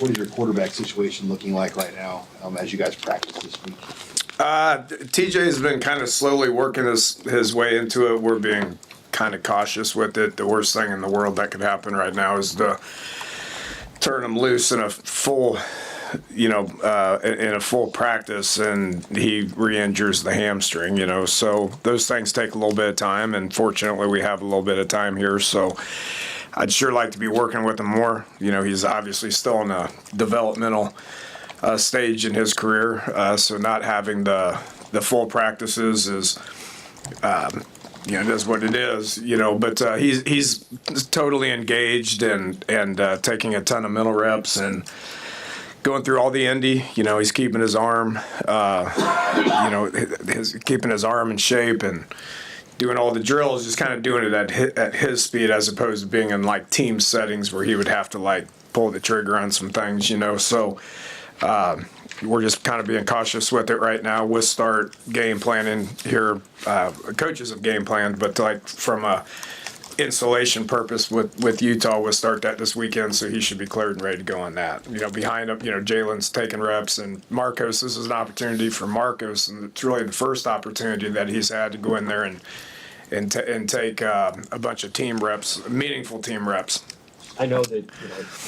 what is your quarterback situation looking like right now as you guys practice this week? TJ's been kind of slowly working his way into it. We're being kind of cautious with it. The worst thing in the world that could happen right now is to turn him loose in a full, in a full practice, and he re-injures the hamstring. So those things take a little bit of time, and fortunately we have a little bit of time here. So I'd sure like to be working with him more. He's obviously still in a developmental stage in his career, so not having the full practices is, it is what it is. But he's totally engaged and taking a ton of mental reps and going through all the Indy. He's keeping his arm, keeping his arm in shape and doing all the drills, just kind of doing it at his speed as opposed to being in like team settings where he would have to like pull the trigger on some things. So. We're just kind of being cautious with it right now. We'll start game planning here. Coaches have game planned, but like from a insulation purpose with Utah, we'll start that this weekend, so he should be cleared and ready to go on that. Behind him, Jalen's taking reps, and Marcos, this is an opportunity for Marcos, and it's really the first opportunity that he's had to go in there and take a bunch of team reps, meaningful team reps. I know that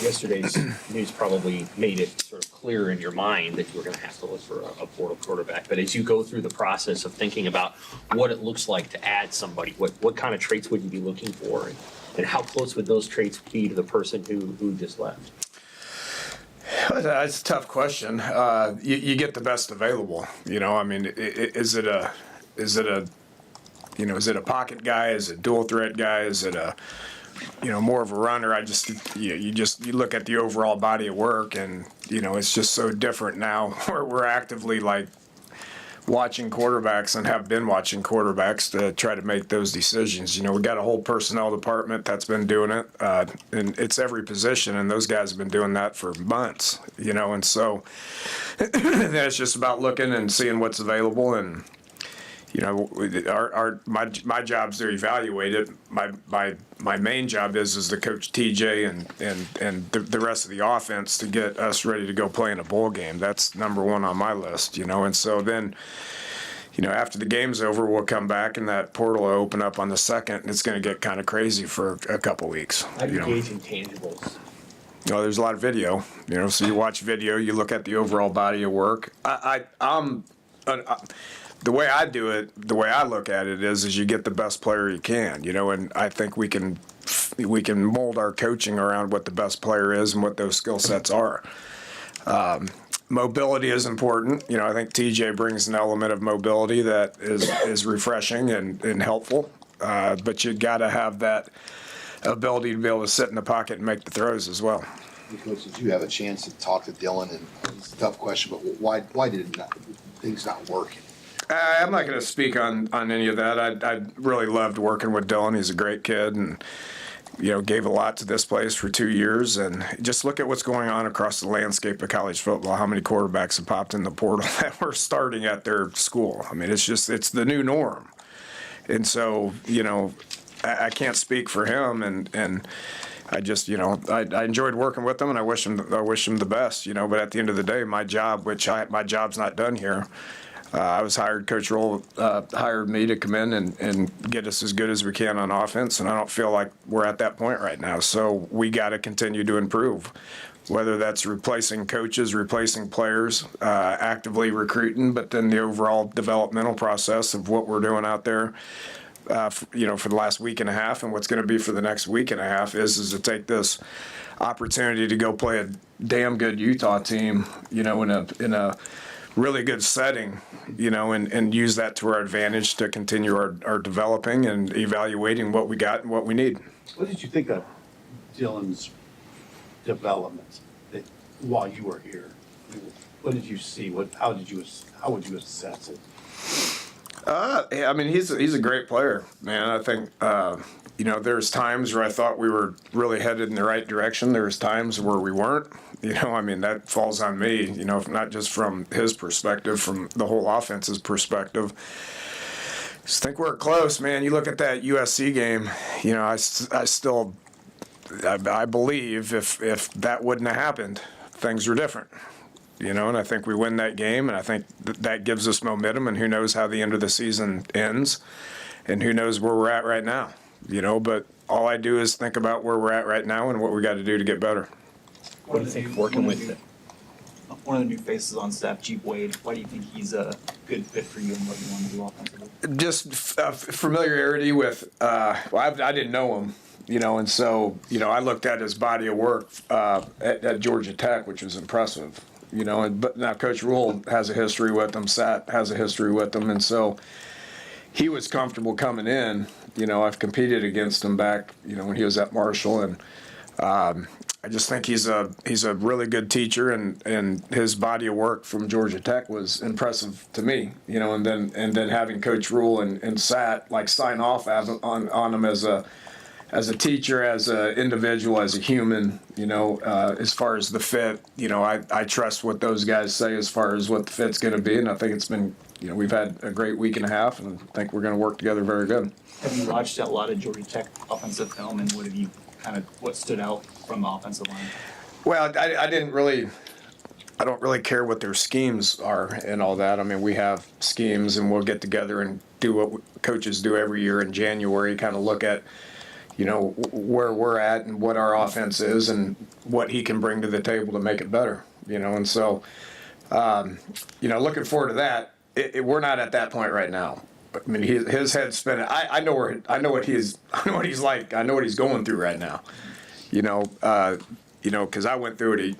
yesterday's news probably made it sort of clear in your mind that you were going to have to look for a portal quarterback. But as you go through the process of thinking about what it looks like to add somebody, what kind of traits would you be looking for, and how close would those traits be to the person who just left? That's a tough question. You get the best available. Is it a pocket guy? Is it a dual threat guy? Is it a more of a runner? You look at the overall body of work, and it's just so different now where we're actively like watching quarterbacks and have been watching quarterbacks to try to make those decisions. We got a whole personnel department that's been doing it, and it's every position, and those guys have been doing that for months. And so then it's just about looking and seeing what's available, and my job's to evaluate it. My main job is to coach TJ and the rest of the offense to get us ready to go play in a bowl game. That's number one on my list, And so then, after the game's over, we'll come back and that portal will open up on the 2nd, and it's going to get kind of crazy for a couple weeks. How do you gauge intangibles? There's a lot of video, So you watch video, you look at the overall body of work. The way I do it, the way I look at it is you get the best player you can, and I think we can mold our coaching around what the best player is and what those skill sets are. Mobility is important. I think TJ brings an element of mobility that is refreshing and helpful, but you got to have that ability to be able to sit in the pocket and make the throws as well. Coach, did you have a chance to talk to Dylan? And it's a tough question, but why did things not work? I'm not going to speak on any of that. I really loved working with Dylan. He's a great kid, and gave a lot to this place for 2 years. And just look at what's going on across the landscape of college football. How many quarterbacks have popped in the portal that were starting at their school? I mean, it's the new norm. And so I can't speak for him, and I just I enjoyed working with him, and I wish him the best. But at the end of the day, my job's not done here. I was hired, Coach Roll hired me to come in and get us as good as we can on offense, and I don't feel like we're at that point right now. So we got to continue to improve, whether that's replacing coaches, replacing players, actively recruiting, but then the overall developmental process of what we're doing out there, for the last week and a half, and what's going to be for the next week and a half is to take this opportunity to go play a damn good Utah team, in a really good setting, and use that to our advantage to continue our developing and evaluating what we got and what we need. What did you think of Dylan's development while you were here? What did you see? How would you assess it? He's a great player, man. I think there's times where I thought we were really headed in the right direction. There's times where we weren't. That falls on me. Not just from his perspective, from the whole offense's perspective. Just think we're close, man. You look at that USC game. I believe if that wouldn't have happened, things were different. And I think we win that game, and I think that gives us momentum, and who knows how the end of the season ends, and who knows where we're at right now, but all I do is think about where we're at right now and what we got to do to get better. What do you think working with it? One of the new faces on staff, Jeep Wade, why do you think he's a good fit for you and what you want to do offensively? Just familiarity with, I didn't know him, and so, I looked at his body of work at Georgia Tech, which was impressive. But now Coach Rule has a history with him, Sat has a history with him, and so he was comfortable coming in. I've competed against him back, when he was at Marshall, and I just think he's a really good teacher, and his body of work from Georgia Tech was impressive to me. And then having Coach Rule and Sat sign off on him as a teacher, as an individual, as a human, as far as the fit, I trust what those guys say as far as what the fit's going to be. And I think it's been, we've had a great week and a half, and I think we're going to work together very good. Have you watched a lot of Georgia Tech offensive film, and what stood out from the offensive line? Well, I don't really care what their schemes are and all that. I mean, we have schemes, and we'll get together and do what coaches do every year in January, kind of look at, where we're at and what our offense is and what he can bring to the table to make it better, and so, looking forward to that. We're not at that point right now. I mean, his head's spinning. I know what he's like. I know what he's going through right now, because I went through it,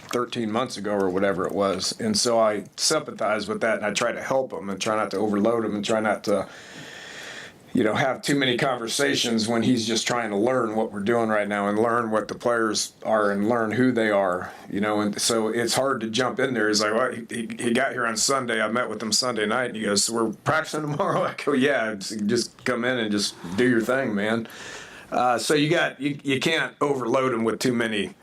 13 months ago or whatever it was. And so I sympathize with that, and I try to help him and try not to overload him and try not to, have too many conversations when he's just trying to learn what we're doing right now and learn what the players are and learn who they are, and so it's hard to jump in there. He's like, well, he got here on Sunday. I met with him Sunday night, and he goes, so we're practicing tomorrow? I go, yeah, just come in and just do your thing, man. So you can't overload him with too many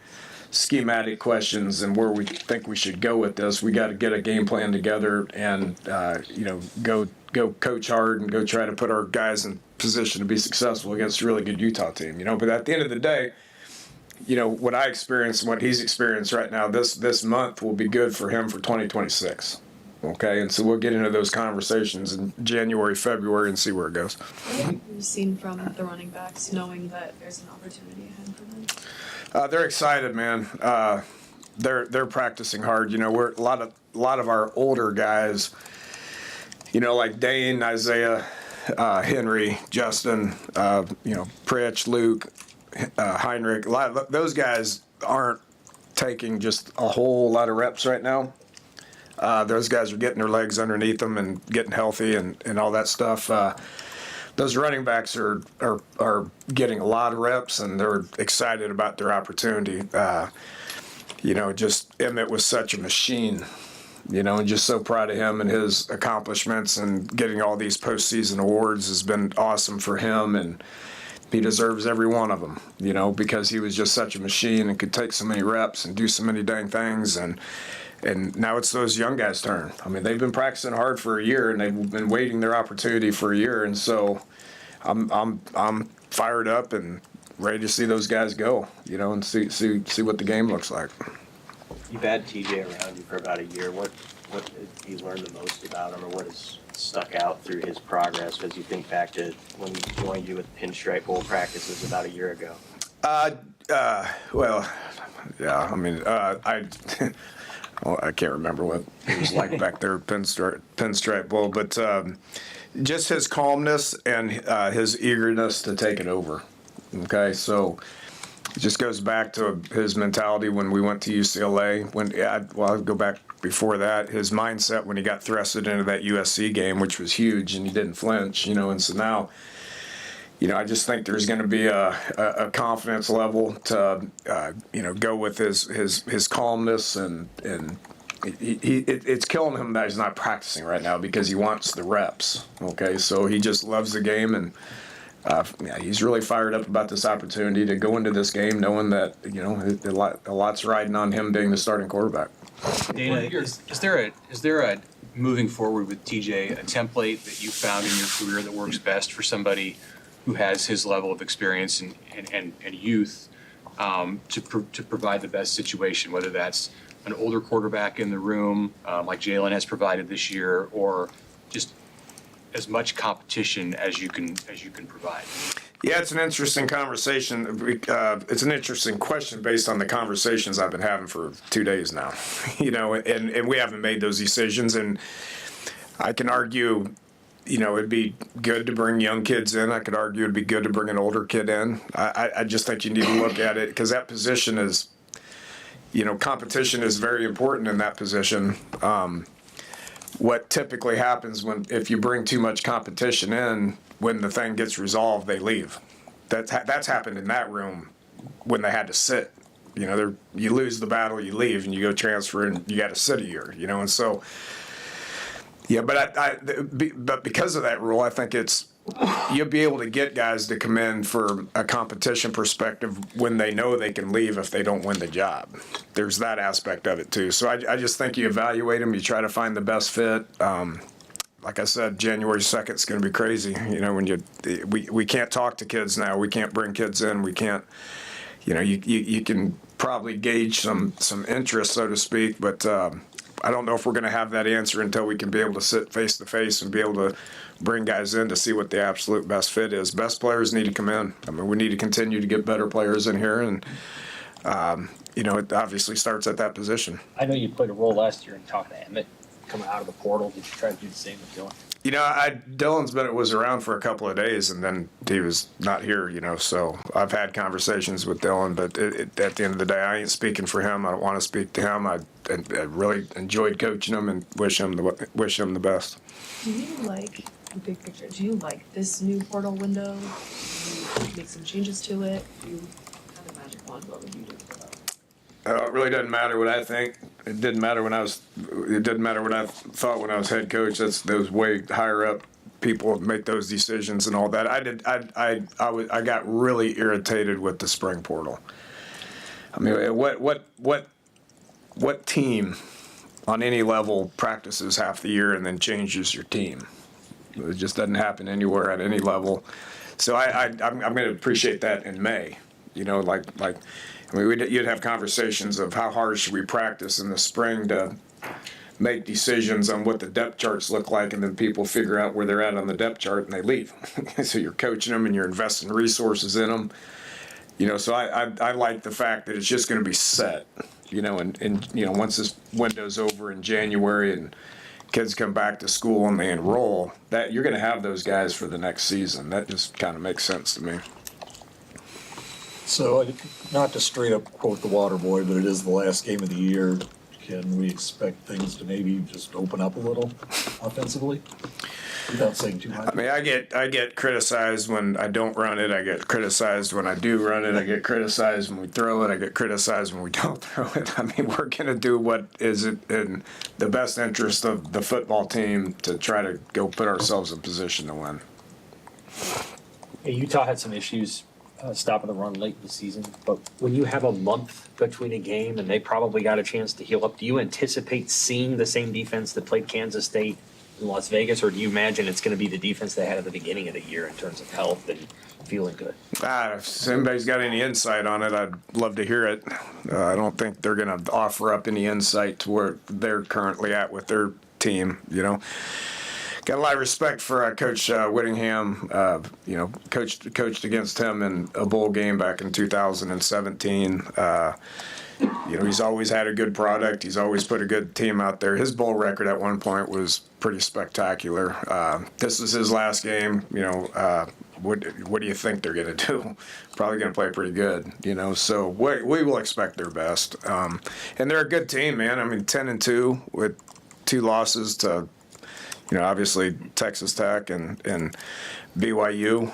schematic questions and where we think we should go with this. We got to get a game plan together and, go coach hard and go try to put our guys in position to be successful against a really good Utah team, But at the end of the day, what I experienced and what he's experienced right now, this month will be good for him for 2026. Okay, and so we'll get into those conversations in January, February, and see where it goes. What have you seen from the running backs, knowing that there's an opportunity ahead for them? They're excited, man. They're practicing hard. We're a lot of our older guys, like Dane, Isaiah, Henry, Justin, Pritch, Luke, Heinrich. A lot of those guys aren't taking just a whole lot of reps right now. Those guys are getting their legs underneath them and getting healthy and all that stuff. Those running backs are getting a lot of reps, and they're excited about their opportunity. Just Emmett was such a machine, and just so proud of him and his accomplishments, and getting all these postseason awards has been awesome for him, and he deserves every one of them, because he was just such a machine and could take so many reps and do so many dang things. And now it's those young guys' turn. I mean, they've been practicing hard for a year, and they've been waiting their opportunity for a year. And so I'm fired up and ready to see those guys go, and see what the game looks like. You've had TJ around you for about a year. What have you learned the most about him, or what has stuck out through his progress as you think back to when he joined you with Pinstripe Bowl practices about a year ago? Well, yeah, I mean, I can't remember what it was like back there at Pinstripe Bowl, but just his calmness and his eagerness to take it over. Okay, so it just goes back to his mentality when we went to UCLA. I'll go back before that. His mindset when he got thrusted into that USC game, which was huge, and he didn't flinch, and so now, I just think there's going to be a confidence level to, go with his calmness, and it's killing him that he's not practicing right now because he wants the reps. Okay, so he just loves the game, and he's really fired up about this opportunity to go into this game knowing that a lot's riding on him being the starting quarterback. Dana, is there a moving forward with TJ a template that you found in your career that works best for somebody who has his level of experience and youth to provide the best situation, whether that's an older quarterback in the room, like Jalen has provided this year, or just as much competition as you can provide. Yeah, it's an interesting conversation. It's an interesting question based on the conversations I've been having for 2 days now. And we haven't made those decisions. And I can argue, it'd be good to bring young kids in. I could argue it'd be good to bring an older kid in. I just think you need to look at it because that position is, competition is very important in that position. What typically happens if you bring too much competition in, when the thing gets resolved, they leave. That's happened in that room when they had to sit. You lose the battle, you leave, and you go transfer, and you got to sit a year. And so, yeah. But because of that rule, I think you'll be able to get guys to come in for a competition perspective when they know they can leave if they don't win the job. There's that aspect of it too. So I just think you evaluate them, you try to find the best fit. Like I said, January 2nd is going to be crazy. When we can't talk to kids now. We can't bring kids in. We can't. You can probably gauge some interest, so to speak, but I don't know if we're going to have that answer until we can be able to sit face to face and be able to bring guys in to see what the absolute best fit is. Best players need to come in. We need to continue to get better players in here, and it obviously starts at that position. I know you played a role last year in talking to Emmett coming out of the portal. Did you try to do the same with Dylan? Dylan's was around for a couple of days, and then he was not here. So I've had conversations with Dylan, but at the end of the day, I ain't speaking for him. I don't want to speak to him. I really enjoyed coaching him and wish him the best. Do you like the big picture? Do you like this new portal window? Do you make some changes to it? Do you have a magic wand? What would you do for that? It really doesn't matter what I think. It didn't matter it didn't matter what I thought when I was head coach. That's those way higher up people make those decisions and all that. I got really irritated with the spring portal. What team on any level practices half the year and then changes your team? It just doesn't happen anywhere at any level. So I'm going to appreciate that in May. You'd have conversations of how hard should we practice in the spring to make decisions on what the depth charts look like, and then people figure out where they're at on the depth chart and they leave. So you're coaching them and you're investing resources in them. So I like the fact that it's just going to be set. And once this window's over in January and kids come back to school and they enroll, that you're going to have those guys for the next season. That just kind of makes sense to me. So, not to straight up quote the water boy, but it is the last game of the year. Can we expect things to maybe just open up a little offensively? Without saying too much. I get criticized when I don't run it. I get criticized when I do run it. I get criticized when we throw it. I get criticized when we don't throw it. We're going to do what is in the best interest of the football team to try to go put ourselves in position to win. Hey, Utah had some issues stopping the run late in the season, but when you have a month between a game and they probably got a chance to heal up, do you anticipate seeing the same defense that played Kansas State in Las Vegas, or do you imagine it's going to be the defense they had at the beginning of the year in terms of health and feeling good? If anybody's got any insight on it, I'd love to hear it. I don't think they're going to offer up any insight to where they're currently at with their team, Got a lot of respect for Coach Whittingham. Coached against him in a bowl game back in 2017. He's always had a good product. He's always put a good team out there. His bowl record at one point was pretty spectacular. This is his last game. What do you think they're going to do? Probably going to play pretty good. So we will expect their best. And they're a good team, man. 10-2 with 2 losses to. Obviously Texas Tech and BYU,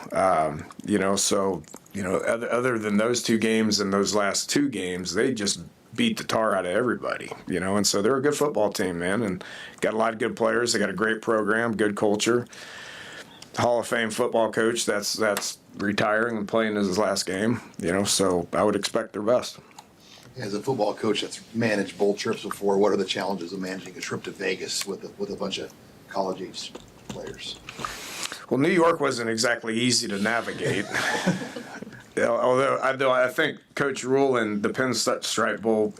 other than those 2 games and those last 2 games, they just beat the tar out of everybody, and so they're a good football team, man, and got a lot of good players. They got a great program, good culture. Hall of Fame football coach that's retiring and playing his last game, so I would expect their best. As a football coach that's managed bowl trips before, what are the challenges of managing a trip to Vegas with a bunch of college-age players? Well, New York wasn't exactly easy to navigate. although I think Coach Rule and the Pinstripe Bowl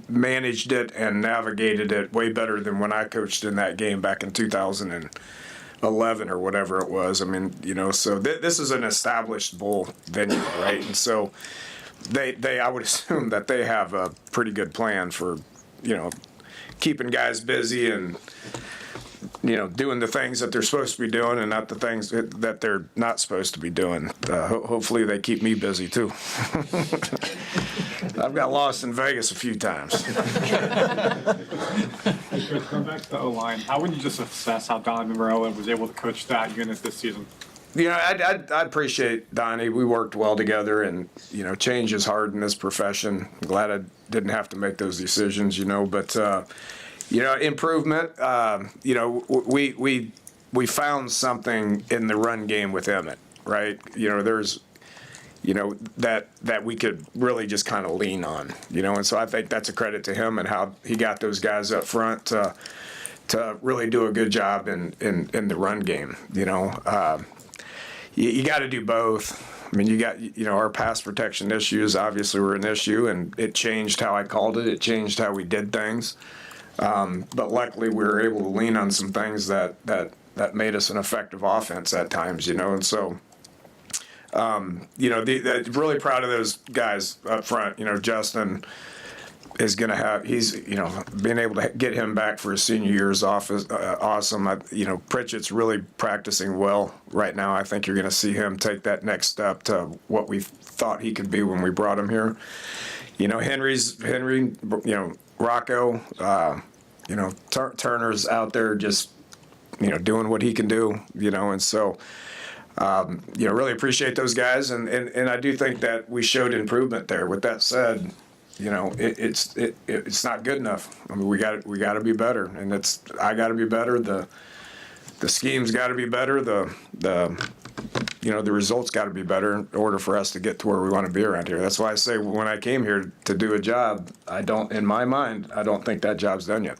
managed it and navigated it way better than when I coached in that game back in 2011 or whatever it was. I mean, so this is an established bowl venue, right? And so I would assume that they have a pretty good plan for, keeping guys busy and, doing the things that they're supposed to be doing and not the things that they're not supposed to be doing. Hopefully they keep me busy too. I've got lost in Vegas a few times. Hey, Chris, going back to the O-line, how would you just assess how Donovan Morella was able to coach that unit this season? I appreciate Donnie. We worked well together, and change is hard in this profession. I'm glad I didn't have to make those decisions, but improvement. We found something in the run game with Emmett, right? There's that we could really just kind of lean on, and so I think that's a credit to him and how he got those guys up front to really do a good job in the run game. You got to do both. I mean, you got, our pass protection issues obviously were an issue, and it changed how I called it. It changed how we did things. But luckily we were able to lean on some things that made us an effective offense at times, and so, really proud of those guys up front. Justin is going to have, being able to get him back for his senior year is awesome. Pritchett's really practicing well right now. I think you're going to see him take that next step to what we thought he could be when we brought him here. Henry, Rocco, Turner's out there just, doing what he can do, and so, really appreciate those guys. And I do think that we showed improvement there. With that said, it's not good enough. I mean, we got to be better, and I got to be better. The scheme's got to be better. The results got to be better in order for us to get to where we want to be around here. That's why I say when I came here to do a job, in my mind, I don't think that job's done yet.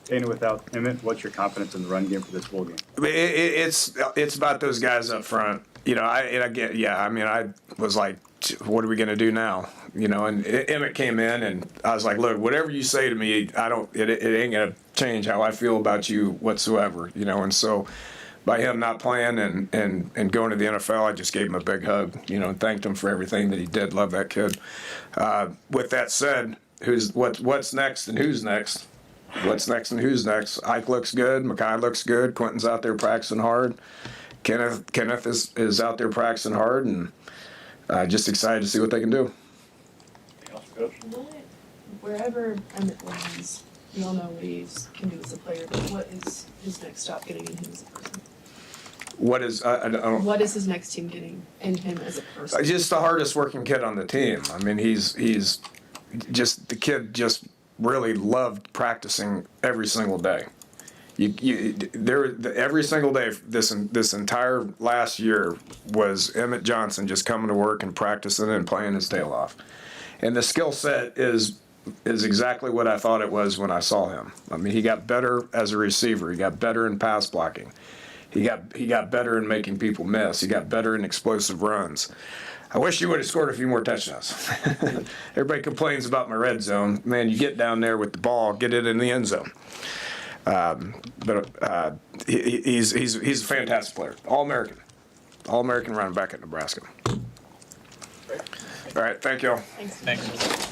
Dana, without Emmett, what's your confidence in the run game for this bowl game? It's about those guys up front. I was like, what are we going to do now? And Emmett came in, and I was like, look, whatever you say to me, it ain't going to change how I feel about you whatsoever, and so by him not playing and going to the NFL, I just gave him a big hug, and thanked him for everything that he did. Love that kid. With that said, what's next and who's next? What's next and who's next? Ike looks good. Makai looks good. Quentin's out there practicing hard. Kenneth is out there practicing hard, and just excited to see what they can do. Wherever Emmett lands, we all know what he can do as a player, but what is his next stop getting in him as a person? What is What is his next team getting in him as a person? just the hardest working kid on the team. I mean, he's just the kid just really loved practicing every single day. Every single day this entire last year was Emmett Johnson just coming to work and practicing and playing his tail off. And the skill set is exactly what I thought it was when I saw him. I mean, he got better as a receiver. He got better in pass blocking. He got better in making people miss. He got better in explosive runs. I wish he would have scored a few more touchdowns. Everybody complains about my red zone. Man, you get down there with the ball, get it in the end zone. He's a fantastic player. All-American running back at Nebraska. All right, thank you all. Thanks.